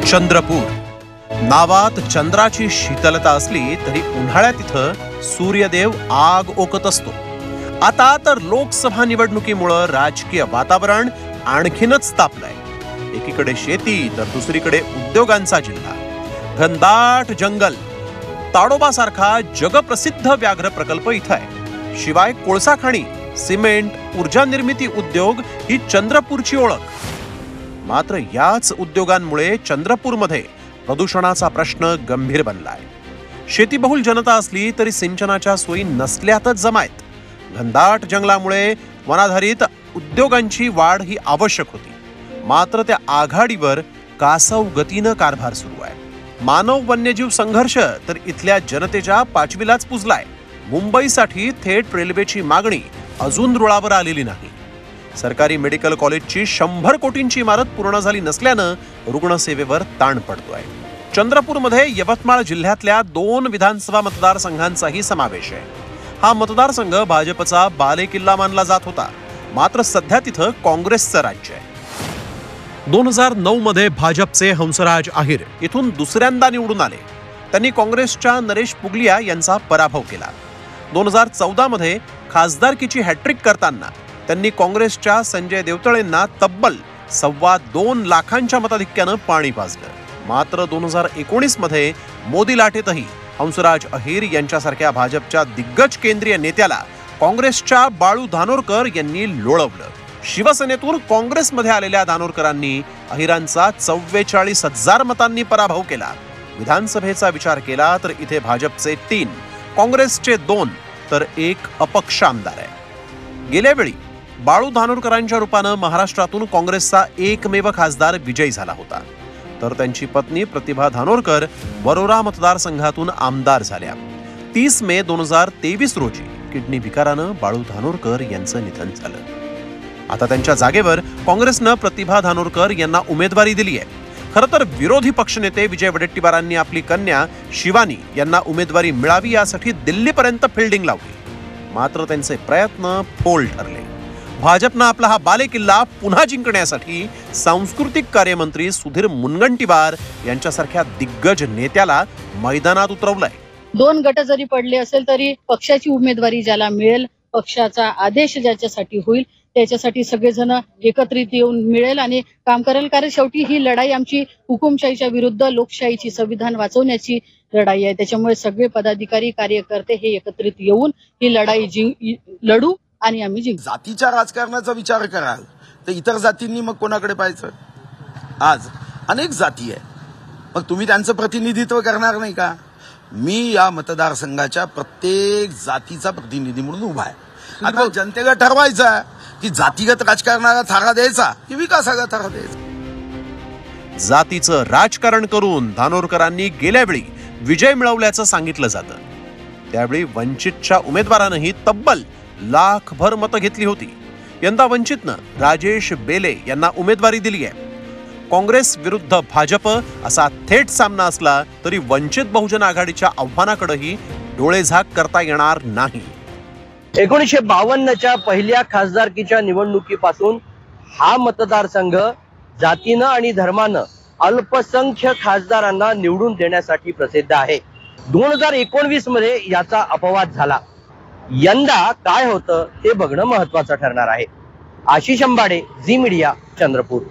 चंद्रपूर नावात चंद्राची शीतलता असली तरी उन्हाळ्यात इथं सूर्यदेव आग ओकत असतो। आता तर लोकसभा निवडणुकीमुळे राजकीय वातावरण आणखीनच तापलंय। एकीकडे शेती तर दुसरीकडे उद्योगांचा जिल्हा, घनदाट जंगल, ताडोबासारखा जगप्रसिद्ध व्याघ्र प्रकल्प इथं आहे। शिवाय कोळसा खाणी, सिमेंट, ऊर्जा निर्मिती उद्योग ही चंद्रपूरची ओळख। मात्र याच उद्योगांमुळे चंद्रपूरमध्ये प्रदूषणाचा प्रश्न गंभीर बनलाय। शेतीबहुल जनता असली तरी सिंचनाच्या सोयी नसल्यातच जमायत। घनदाट जंगलामुळे वनाधारित उद्योगांची वाढ ही आवश्यक होती, मात्र त्या आघाडीवर कासव गतीनं कारभार सुरू आहे। मानव वन्यजीव संघर्ष तर इथल्या जनतेच्या पाचवीलाच पुजलाय। मुंबईसाठी थेट रेल्वेची मागणी अजून रुळावर आलेली नाही। सरकारी मेडिकल कॉलेजची 100 कोटींची इमारत पूर्ण झाली नसल्यानं रुग्णसेवेवर ताण पडतोय। चंद्रपूरमध्ये यवतमाळ जिल्ह्यातल्या 2 विधानसभा मतदारसंघांचाही समावेश आहे। हा मतदारसंघ भाजपचा बालेकिल्ला मानला जात होता, मात्र सध्या तिथं काँग्रेसचं राज्य आहे। 2009 मध्ये भाजपचे हंसराज अहिर इथून दुसऱ्यांदा निवडून आले। त्यांनी काँग्रेसच्या नरेश पुगलिया यांचा पराभव केला। 2014 मध्ये खासदारकीची हॅट्रिक करताना त्यांनी काँग्रेसच्या संजय देवतळेंना तब्बल 2.25 लाखांच्या मताधिक्यानं पाणी पाजलं। मात्र 2019 मध्ये मोदी लाटेतही हंसराज अहिर यांच्यासारख्या भाजपच्या दिग्गज केंद्रीय नेत्याला काँग्रेसच्या बाळू धानोरकर यांनी लोळवलं। शिवसेनेतून काँग्रेसमध्ये आलेल्या धानोरकरांनी अहिरांचा 44,000 मतांनी पराभव केला। विधानसभेचा विचार केला तर इथे भाजपचे 3, काँग्रेसचे 2 तर 1 अपक्ष आमदार आहे। गेल्या वेळी बाळू धानोरकरांच्या रूपानं महाराष्ट्रातून काँग्रेसचा एकमेव खासदार विजयी झाला होता, तर त्यांची पत्नी प्रतिभा धानोरकर वरोरा मतदारसंघातून आमदार झाल्या। 30 मे 2023 रोजी किडनी विकारानं बाळू धानोरकर यांचं निधन झालं। आता त्यांच्या जागेवर काँग्रेसनं प्रतिभा धानोरकर यांना उमेदवारी दिली आहे। खरं तर विरोधी पक्षनेते विजय वडेट्टीवारांनी आपली कन्या शिवानी यांना उमेदवारी मिळावी यासाठी दिल्लीपर्यंत फिल्डिंग लावली, मात्र त्यांचे प्रयत्न फोल ठरले। भाजपनं आपला हा बालेकिल्ला पुन्हा जिंकण्यासाठी सांस्कृतिक कार्यमंत्री सुधीर मुनगंटीवार यांच्यासारख्या दिग्गज नेत्याला मैदानात उतरवलंय। 2 गट जरी पडले असेल तरी पक्षाची उमेदवारी ज्याला मिळेल, पक्षाचा आदेश ज्याच्यासाठी होईल त्याच्यासाठी सगळेजण एकत्रित येऊन मिळेल आणि काम करेल। कारण शेवटी ही लढाई आमची हुकुमशाहीच्या विरुद्ध लोकशाहीची, संविधान वाचवण्याची लढाई आहे। त्याच्यामुळे सगळे पदाधिकारी, कार्यकर्ते हे एकत्रित येऊन ही लढाई लढू आणि आम्ही जिंकू। जातीच्या राजकारणाचा विचार कराल तर इतर जातींनी मग कोणाकडे पाहायचं? आज अनेक जाती आहे, मग तुम्ही त्यांचं प्रतिनिधित्व करणार नाही का? मी या मतदारसंघाच्या प्रत्येक जातीचा प्रतिनिधी म्हणून उभा आहे। आता जनतेला ठरवायचं की जातीगत राजकारणाला थारा द्यायचा की विकासाला थारा द्यायचा। जातीचं राजकारण करून धानोरकरांनी गेल्या वेळी विजय मिळवल्याचं सांगितलं जातं। त्यावेळी वंचितच्या उमेदवारानंही तब्बल लाखभर मतं घेतली होती। यंदा वंचितनं राजेश बेले यांना उमेदवारी दिली आहे। काँग्रेस विरुद्ध भाजप असा थेट सामना असला तरी वंचित बहुजन आघाडीच्या आव्हानाकडेही डोळेझाक करता येणार नाही। 1952च्या पहिल्या खासदारकीच्या निवडणुकीपासून हा मतदारसंघ जातीनं आणि धर्मानं अल्पसंख्य खासदारांना निवडून देण्यासाठी प्रसिद्ध आहे। 2019 मध्ये याचा अपवाद झाला। यंदा काय होतं हे बघणं महत्त्वाचं ठरणार आहे। आशिष अंबाडे, झी मीडिया, चंद्रपूर।